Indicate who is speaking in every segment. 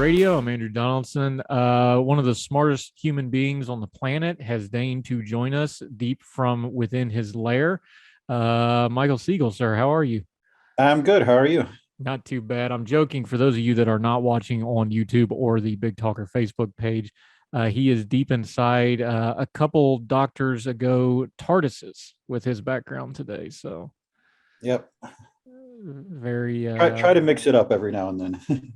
Speaker 1: Radio. I'm Andrew Donaldson. One of the smartest human beings on the planet has deigned to join us deep from within his lair. Michael Siegel, sir, how are you?
Speaker 2: I'm good. How are you?
Speaker 1: Not too bad. I'm joking for those of you that are not watching on YouTube or the Big Talker Facebook page. He is deep inside a couple doctors ago TARDISes with his background today. So
Speaker 2: Yep.
Speaker 1: very
Speaker 2: Try to mix it up every now and then.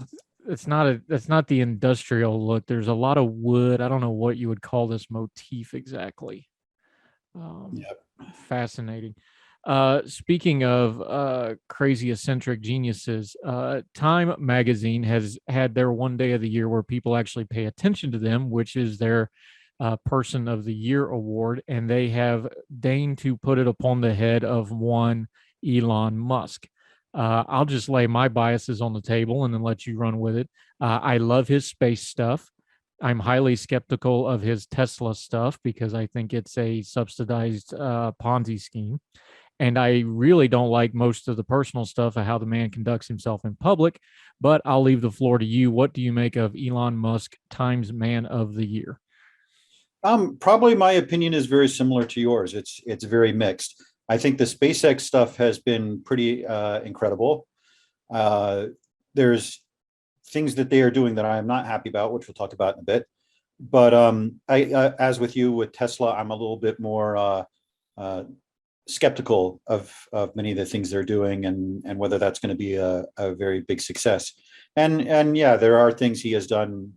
Speaker 1: it's not the industrial look. There's a lot of wood. I don't know what you would call this motif exactly. Um,
Speaker 2: Yep.
Speaker 1: Fascinating. Speaking of crazy eccentric geniuses, Time magazine has had their one day of the year where people actually pay attention to them, which is their Person of the Year award, and they have deigned to put it upon the head of one Elon Musk. I'll just lay my biases on the table and then let you run with it. I love his space stuff. I'm highly skeptical of his Tesla stuff because I think it's a subsidized Ponzi scheme. And I really don't like most of the personal stuff of how the man conducts himself in public. But I'll leave the floor to you. What do you make of Elon Musk Times Man of the Year?
Speaker 2: Probably my opinion is very similar to yours. It's very mixed. I think the SpaceX stuff has been pretty incredible. There's things that they are doing that I am not happy about, which we'll talk about in a bit. But as with you with Tesla, I'm a little bit more skeptical of many of the things they're doing and whether that's going to be a very big success. And yeah, there are things he has done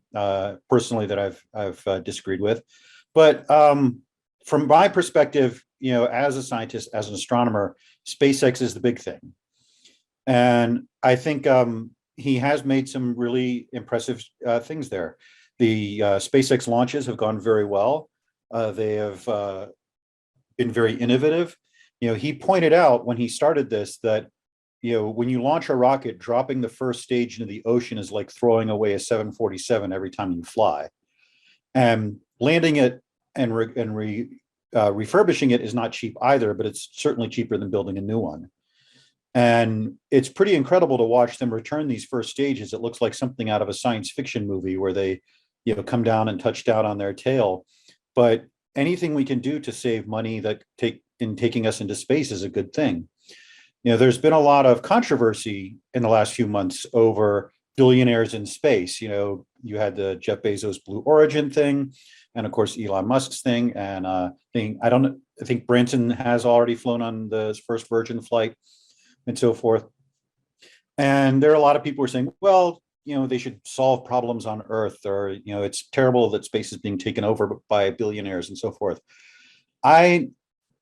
Speaker 2: personally that I've disagreed with. But from my perspective, as a scientist, as an astronomer, SpaceX is the big thing. And I think he has made some really impressive things there. The SpaceX launches have gone very well. They have been very innovative. He pointed out when he started this that, when you launch a rocket, dropping the first stage into the ocean is like throwing away a 747 every time you fly. And landing it and refurbishing it is not cheap either, but it's certainly cheaper than building a new one. And it's pretty incredible to watch them return these first stages. It looks like something out of a science fiction movie where they, come down and touch down on their tail. But anything we can do to save money taking us into space is a good thing. There's been a lot of controversy in the last few months over billionaires in space. You had the Jeff Bezos Blue Origin thing, and of course Elon Musk's thing. And I think Branson has already flown on the first Virgin flight and so forth. And there are a lot of people who are saying, well, they should solve problems on Earth, or, it's terrible that space is being taken over by billionaires and so forth. I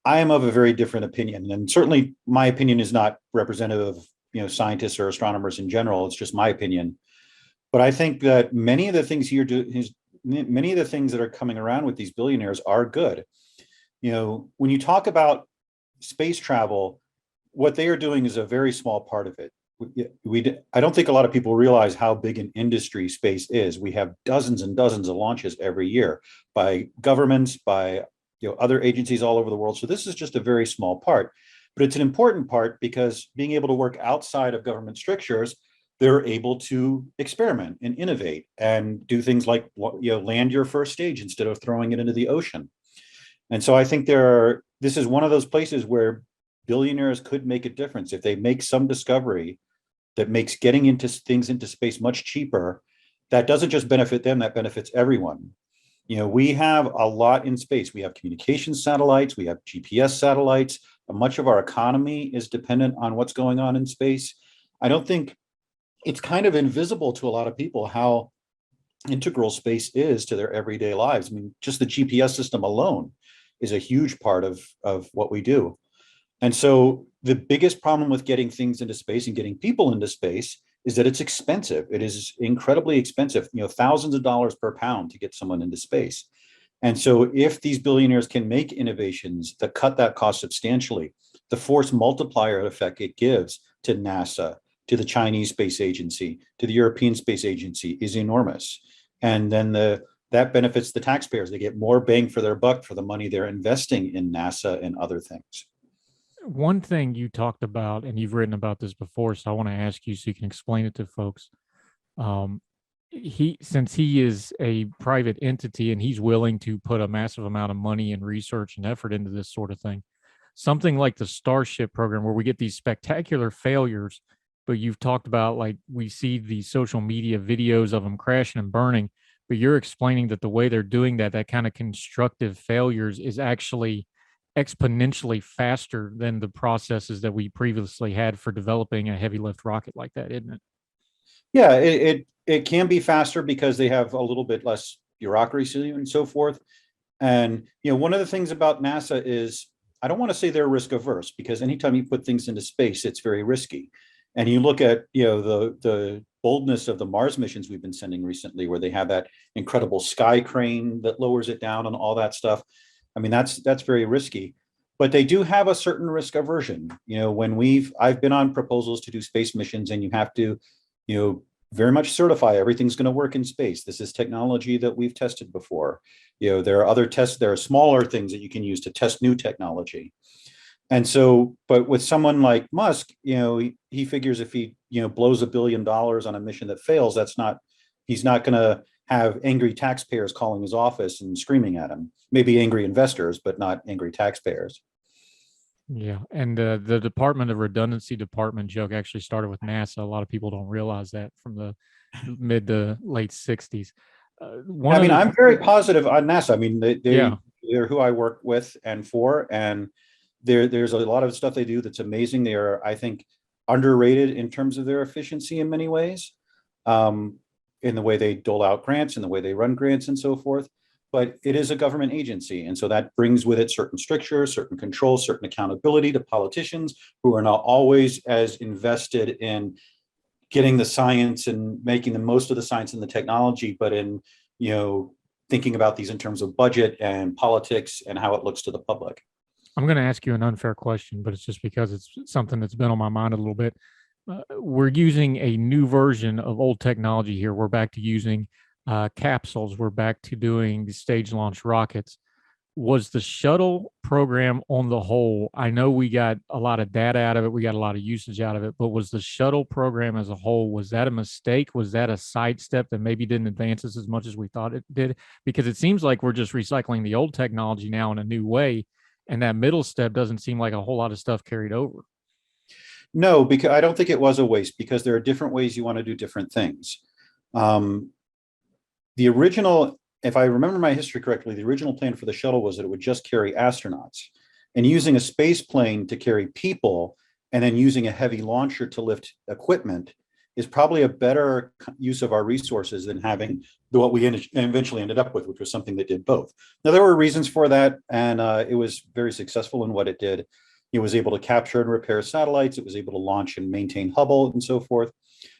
Speaker 2: am of a very different opinion. And certainly my opinion is not representative of, scientists or astronomers in general. It's just my opinion. But I think that many of the things many of the things that are coming around with these billionaires are good. When you talk about space travel, what they are doing is a very small part of it. I don't think a lot of people realize how big an industry space is. We have dozens and dozens of launches every year by governments, by other agencies all over the world. So this is just a very small part, but it's an important part because being able to work outside of government strictures, they're able to experiment and innovate and do things like land your first stage instead of throwing it into the ocean. And so I think this is one of those places where billionaires could make a difference if they make some discovery that makes getting into things into space much cheaper. That doesn't just benefit them, that benefits everyone. We have a lot in space. We have communication satellites, we have GPS satellites. Much of our economy is dependent on what's going on in space. I don't think it's kind of invisible to a lot of people how integral space is to their everyday lives. I mean, just the GPS system alone is a huge part of what we do. And so the biggest problem with getting things into space and getting people into space is that it's expensive. It is incredibly expensive, thousands of dollars per pound to get someone into space. And so if these billionaires can make innovations that cut that cost substantially, the force multiplier effect it gives to NASA, to the Chinese Space Agency, to the European Space Agency is enormous. And then that benefits the taxpayers. They get more bang for their buck for the money they're investing in NASA and other things.
Speaker 1: One thing you talked about, and you've written about this before, so I want to ask you so you can explain it to folks. Um, since he is a private entity and he's willing to put a massive amount of money and research and effort into this sort of thing, something like the Starship program where we get these spectacular failures, but you've talked about like we see the social media videos of them crashing and burning, but you're explaining that the way they're doing that, that kind of constructive failures is actually exponentially faster than the processes that we previously had for developing a heavy lift rocket like that, isn't it?
Speaker 2: Yeah, it can be faster because they have a little bit less bureaucracy and so forth. And one of the things about NASA is I don't want to say they're risk averse because anytime you put things into space, it's very risky. And you look at the boldness of the Mars missions we've been sending recently, where they have that incredible sky crane that lowers it down and all that stuff. I mean, that's very risky. But they do have a certain risk aversion. When I've been on proposals to do space missions, and you have to, very much certify everything's going to work in space. This is technology that we've tested before. There are other tests, there are smaller things that you can use to test new technology. And so, but with someone like Musk, he figures if he, blows $1 billion on a mission that fails, he's not going to have angry taxpayers calling his office and screaming at him. Maybe angry investors, but not angry taxpayers.
Speaker 1: Yeah, and the Department of Redundancy department joke actually started with NASA. A lot of people don't realize that from the mid to late '60s. One
Speaker 2: I
Speaker 1: of
Speaker 2: mean,
Speaker 1: the
Speaker 2: I'm very positive on NASA. I mean,
Speaker 1: Yeah,
Speaker 2: they're who I work with and for, and there's a lot of stuff they do that's amazing. They are, I think, underrated in terms of their efficiency in many ways, um, in the way they dole out grants, in the way they run grants, and so forth. But it is a government agency, and so that brings with it certain strictures, certain controls, certain accountability to politicians who are not always as invested in getting the science and making the most of the science and the technology, but in you know thinking about these in terms of budget and politics and how it looks to the public.
Speaker 1: I'm going to ask you an unfair question, but it's just because it's something that's been on my mind a little bit. We're using a new version of old technology here. We're back to using capsules. We're back to doing stage launch rockets. Was the shuttle program on the whole? I know we got a lot of data out of it, we got a lot of usage out of it, but was the shuttle program as a whole, was that a mistake? Was that a sidestep that maybe didn't advance us as much as we thought it did? Because it seems like we're just recycling the old technology now in a new way, and that middle step doesn't seem like a whole lot of stuff carried over.
Speaker 2: No, because I don't think it was a waste because there are different ways you want to do different things. Um, the original, if I remember my history correctly, the original plan for the shuttle was that it would just carry astronauts. And using a space plane to carry people and then using a heavy launcher to lift equipment is probably a better use of our resources than having what we eventually ended up with, which was something that did both. Now, there were reasons for that, and it was very successful in what it did. It was able to capture and repair satellites. It was able to launch and maintain Hubble and so forth.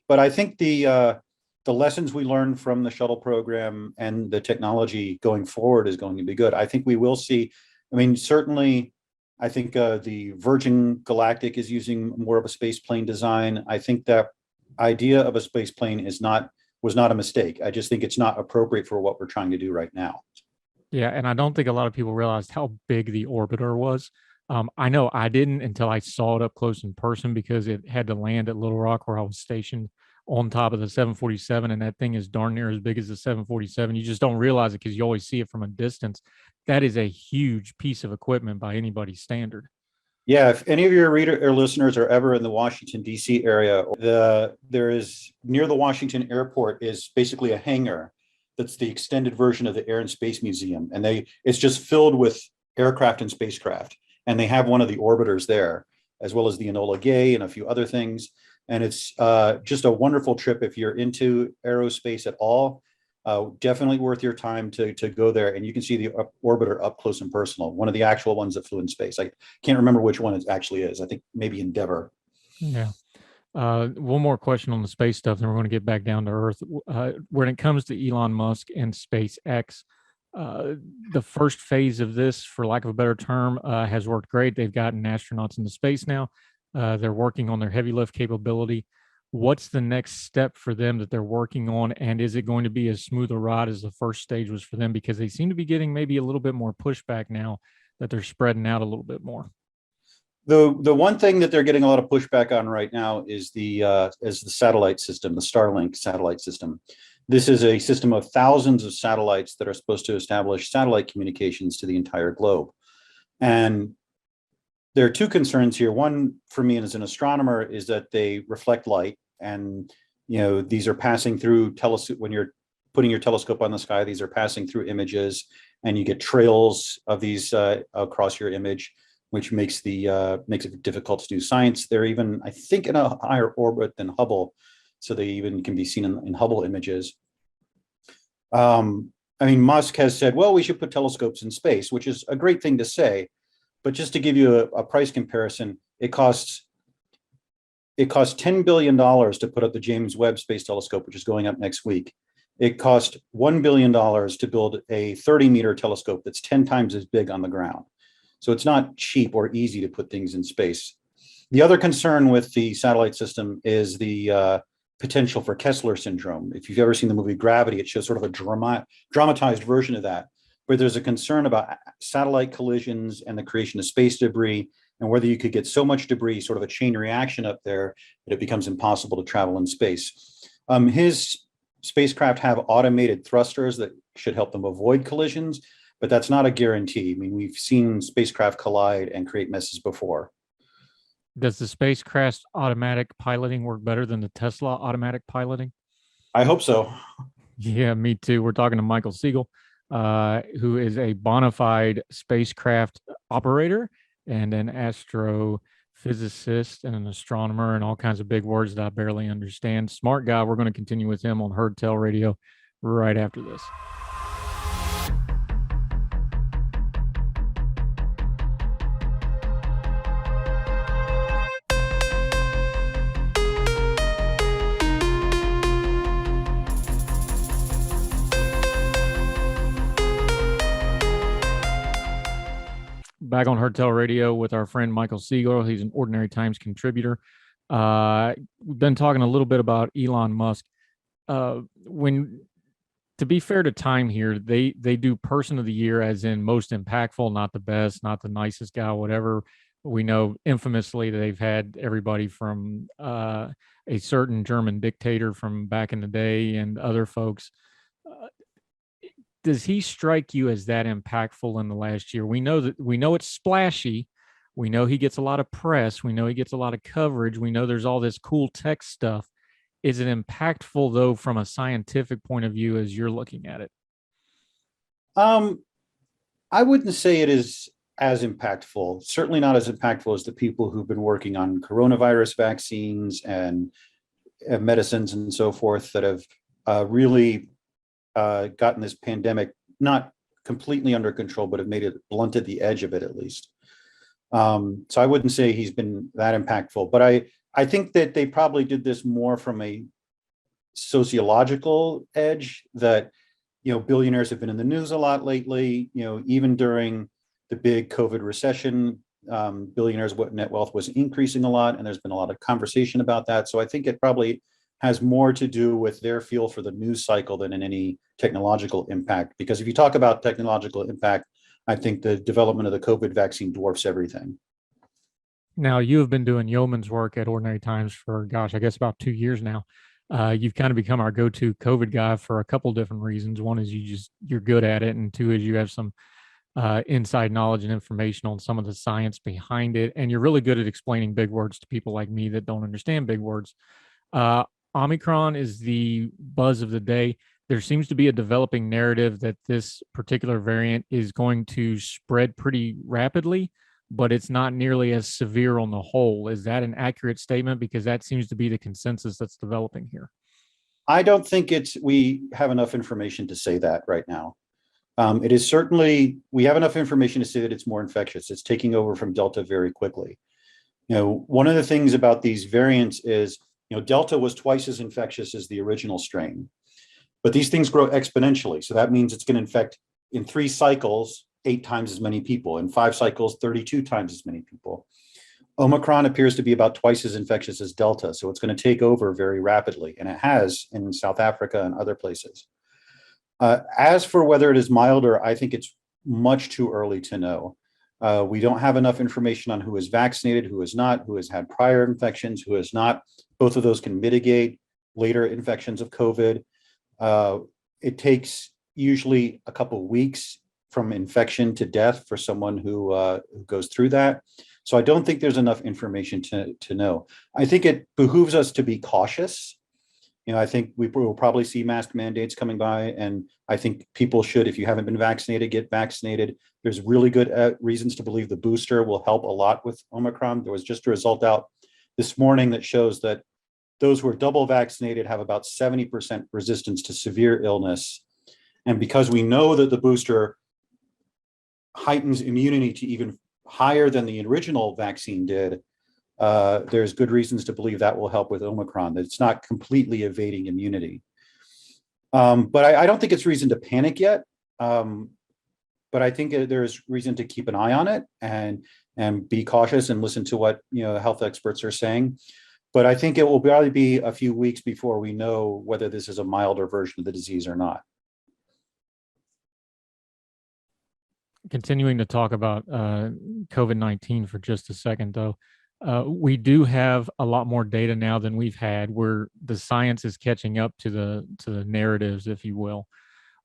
Speaker 2: But I think the lessons we learned from the shuttle program and the technology going forward is going to be good. I think we will see. I mean, certainly, I think the Virgin Galactic is using more of a space plane design. I think that idea of a space plane was not a mistake. I just think it's not appropriate for what we're trying to do right now.
Speaker 1: Yeah, and I don't think a lot of people realized how big the orbiter was. I know I didn't until I saw it up close in person because it had to land at Little Rock where I was stationed on top of the 747, and that thing is darn near as big as the 747. You just don't realize it because you always see it from a distance. That is a huge piece of equipment by anybody's standard.
Speaker 2: Yeah, if any of your reader or listeners are ever in the Washington D.C. area, there is near the Washington airport is basically a hangar that's the extended version of the Air and Space Museum, and it's just filled with aircraft and spacecraft, and they have one of the orbiters there, as well as the Enola Gay and a few other things. And it's just a wonderful trip if you're into aerospace at all. Definitely worth your time to go there, and you can see the orbiter up close and personal. One of the actual ones that flew in space. I can't remember which one it actually is. I think maybe Endeavor.
Speaker 1: Yeah. One more question on the space stuff, then we're going to get back down to Earth. When it comes to Elon Musk and SpaceX, uh, the first phase of this, for lack of a better term, has worked great. They've gotten astronauts into space now. They're working on their heavy lift capability. What's the next step for them that they're working on? And is it going to be as smooth a ride as the first stage was for them? Because they seem to be getting maybe a little bit more pushback now that they're spreading out a little bit more.
Speaker 2: The one thing that they're getting a lot of pushback on right now is the satellite system, the Starlink satellite system. This is a system of thousands of satellites that are supposed to establish satellite communications to the entire globe. And there are two concerns here. One, for me as an astronomer, is that they reflect light, and these are passing through telescope. When you're putting your telescope on the sky, these are passing through images, and you get trails of these across your image, which makes it difficult to do science. They're even, I think, in a higher orbit than Hubble, so they even can be seen in Hubble images. Musk has said, well, we should put telescopes in space, which is a great thing to say. But just to give you a price comparison, it costs $10 billion to put up the James Webb Space Telescope, which is going up next week. It cost $1 billion to build a 30-meter telescope that's 10 times as big on the ground. So it's not cheap or easy to put things in space. The other concern with the satellite system is the potential for Kessler syndrome. If you've ever seen the movie Gravity, it shows sort of a dramatized version of that, where there's a concern about satellite collisions and the creation of space debris, and whether you could get so much debris, sort of a chain reaction up there, that it becomes impossible to travel in space. His spacecraft have automated thrusters that should help them avoid collisions, but that's not a guarantee. I mean, we've seen spacecraft collide and create messes before.
Speaker 1: Does the spacecraft's automatic piloting work better than the Tesla automatic piloting?
Speaker 2: I hope so.
Speaker 1: Yeah, me too. We're talking to Michael Siegel, who is a bona fide spacecraft operator and an astrophysicist and an astronomer and all kinds of big words that I barely understand. Smart guy. We're going to continue with him on Heard Tell Radio right after this. Back on Heard Tell Radio with our friend Michael Siegel. He's an Ordinary Times contributor. We've been talking a little bit about Elon Musk. To be fair to Time here, they do Person of the Year as in most impactful, not the best, not the nicest guy, whatever. We know infamously they've had everybody from a certain German dictator from back in the day and other folks. Does he strike you as that impactful in the last year? We know it's splashy. We know he gets a lot of press. We know he gets a lot of coverage. We know there's all this cool tech stuff. Is it impactful, though, from a scientific point of view as you're looking at it?
Speaker 2: I wouldn't say it is as impactful, certainly not as impactful as the people who've been working on coronavirus vaccines and medicines and so forth that have really gotten this pandemic not completely under control, but have made it blunted the edge of it at least. So I wouldn't say he's been that impactful, but I think that they probably did this more from a sociological edge that, billionaires have been in the news a lot lately. Even during the big COVID recession, billionaires' net wealth was increasing a lot, and there's been a lot of conversation about that. So I think it probably has more to do with their feel for the news cycle than in any technological impact. Because if you talk about technological impact, I think the development of the COVID vaccine dwarfs everything.
Speaker 1: Now, you have been doing yeoman's work at Ordinary Times for, I guess about 2 years now. You've kind of become our go-to COVID guy for a couple different reasons. One is you're good at it, and two is you have some inside knowledge and information on some of the science behind it, and you're really good at explaining big words to people like me that don't understand big words. Omicron is the buzz of the day. There seems to be a developing narrative that this particular variant is going to spread pretty rapidly, but it's not nearly as severe on the whole. Is that an accurate statement? Because that seems to be the consensus that's developing here.
Speaker 2: I don't think we have enough information to say that right now. It is certainly, we have enough information to say that it's more infectious. It's taking over from Delta very quickly. One of the things about these variants is, Delta was twice as infectious as the original strain, but these things grow exponentially. So that means it's going to infect in 3 cycles, 8 times as many people, in 5 cycles, 32 times as many people. Omicron appears to be about twice as infectious as Delta. So it's going to take over very rapidly. And it has in South Africa and other places. As for whether it is milder, I think it's much too early to know. We don't have enough information on who is vaccinated, who is not, who has had prior infections, who has not. Both of those can mitigate later infections of COVID. Uh, it takes usually a couple of weeks from infection to death for someone who goes through that. So I don't think there's enough information to know. I think it behooves us to be cautious. I think we will probably see mask mandates coming by, and I think people should, if you haven't been vaccinated, get vaccinated. There's really good reasons to believe the booster will help a lot with Omicron. There was just a result out this morning that shows that those who are double vaccinated have about 70% resistance to severe illness. And because we know that the booster heightens immunity to even higher than the original vaccine did, there's good reasons to believe that will help with Omicron, that it's not completely evading immunity. But I don't think it's reason to panic yet. But I think there's reason to keep an eye on it and be cautious and listen to what health experts are saying. But I think it will probably be a few weeks before we know whether this is a milder version of the disease or not.
Speaker 1: Continuing to talk about COVID-19 for just a second, though, we do have a lot more data now than we've had, where the science is catching up to the narratives, if you will.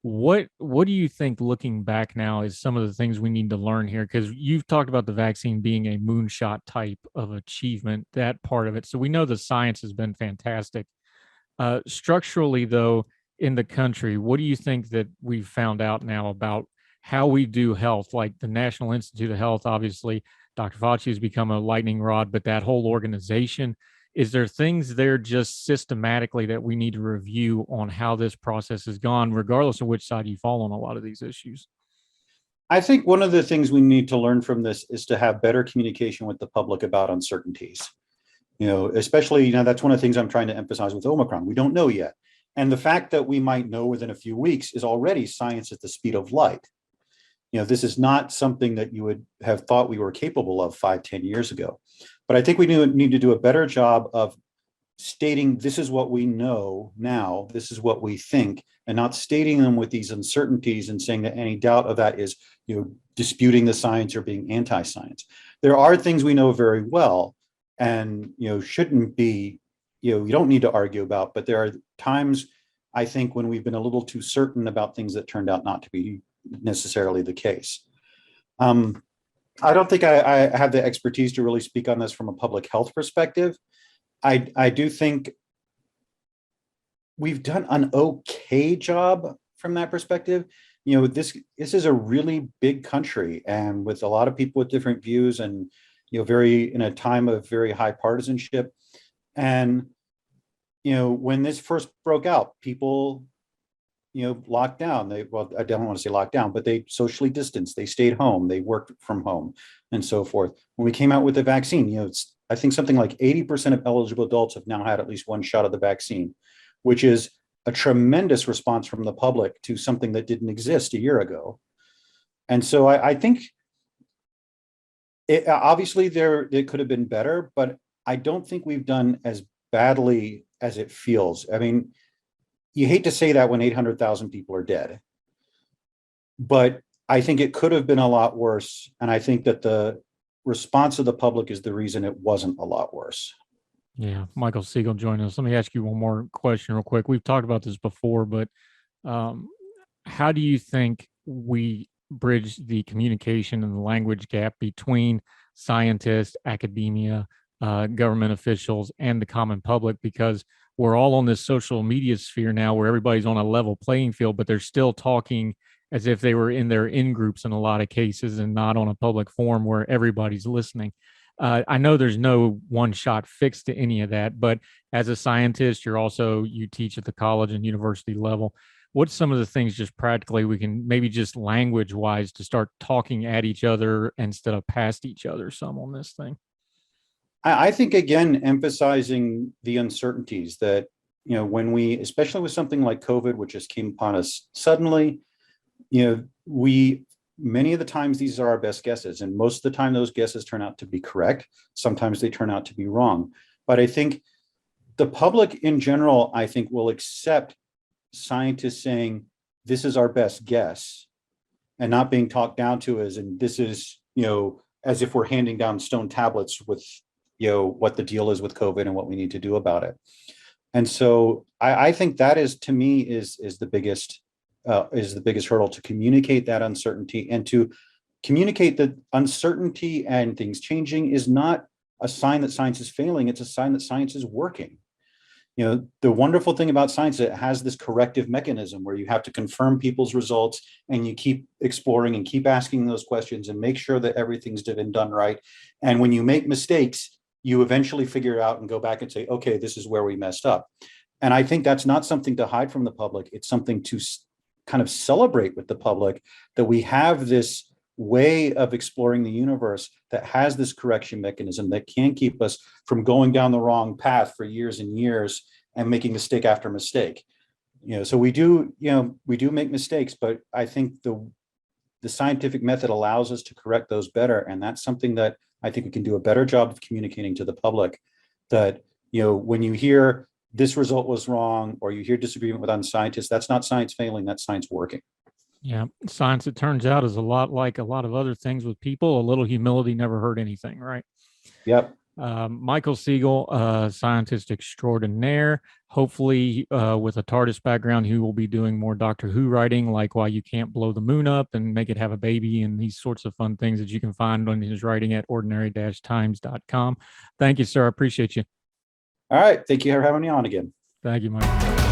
Speaker 1: What do you think, looking back now, is some of the things we need to learn here? Because you've talked about the vaccine being a moonshot type of achievement, that part of it. So we know the science has been fantastic. Structurally, though, in the country, what do you think that we've found out now about how we do health? Like the National Institute of Health, obviously, Dr. Fauci has become a lightning rod, but that whole organization, is there things there just systematically that we need to review on how this process has gone, regardless of which side you fall on a lot of these issues?
Speaker 2: I think one of the things we need to learn from this is to have better communication with the public about uncertainties. Especially, that's one of the things I'm trying to emphasize with Omicron. We don't know yet. And the fact that we might know within a few weeks is already science at the speed of light. This is not something that you would have thought we were capable of 5-10 years ago. But I think we need to do a better job of stating, this is what we know now, this is what we think, and not stating them with these uncertainties and saying that any doubt of that is, disputing the science or being anti-science. There are things we know very well and, shouldn't be, you don't need to argue about, but there are times, I think, when we've been a little too certain about things that turned out not to be necessarily the case. I don't think I have the expertise to really speak on this from a public health perspective. I do think we've done an okay job from that perspective. This is a really big country, and with a lot of people with different views, and in a time of very high partisanship. And when this first broke out, people locked down. I don't want to say locked down, but they socially distanced, they stayed home, they worked from home, and so forth. When we came out with the vaccine, I think something like 80% of eligible adults have now had at least one shot of the vaccine, which is a tremendous response from the public to something that didn't exist a year ago. And so I think obviously it could have been better, but I don't think we've done as badly as it feels. I mean, you hate to say that when 800,000 people are dead, but I think it could have been a lot worse. And I think that the response of the public is the reason it wasn't a lot worse.
Speaker 1: Yeah, Michael Siegel joined us. Let me ask you one more question real quick. We've talked about this before, but how do you think we bridge the communication and the language gap between scientists, academia, government officials, and the common public? Because we're all on this social media sphere now where everybody's on a level playing field, but they're still talking as if they were in their in-groups in a lot of cases and not on a public forum where everybody's listening. I know there's no one-shot fix to any of that, but as a scientist, you teach at the college and university level. What's some of the things just practically we can maybe just language-wise to start talking at each other instead of past each other some on this thing?
Speaker 2: I think, again, emphasizing the uncertainties that, when we, especially with something like COVID, which just came upon us suddenly, many of the times these are our best guesses, and most of the time those guesses turn out to be correct. Sometimes they turn out to be wrong. But I think the public in general, I think, will accept scientists saying, this is our best guess, and not being talked down to as, and this is, as if we're handing down stone tablets with, what the deal is with COVID and what we need to do about it. And so I think that is, to me, is the biggest hurdle, to communicate that uncertainty, and to communicate that uncertainty and things changing is not a sign that science is failing. It's a sign that science is working. The wonderful thing about science, it has this corrective mechanism where you have to confirm people's results, and you keep exploring and keep asking those questions and make sure that everything's been done right. And when you make mistakes, you eventually figure it out and go back and say, okay, this is where we messed up. And I think that's not something to hide from the public. It's something to kind of celebrate with the public, that we have this way of exploring the universe that has this correction mechanism that can keep us from going down the wrong path for years and years and making mistake after mistake. So we do make mistakes, but I think the scientific method allows us to correct those better. And that's something that I think we can do a better job of communicating to the public, that, when you hear this result was wrong, or you hear disagreement with scientists, that's not science failing, that's science working.
Speaker 1: Yeah, science, it turns out, is a lot like a lot of other things with people. A little humility never hurt anything, right?
Speaker 2: Yep.
Speaker 1: Michael Siegel, scientist extraordinaire, hopefully with a TARDIS background, who will be doing more Doctor Who writing, like why you can't blow the moon up and make it have a baby, and these sorts of fun things that you can find on his writing at ordinary-times.com. Thank you, sir. I appreciate you.
Speaker 2: All right. Thank you for having me on again.
Speaker 1: Thank you, Mike.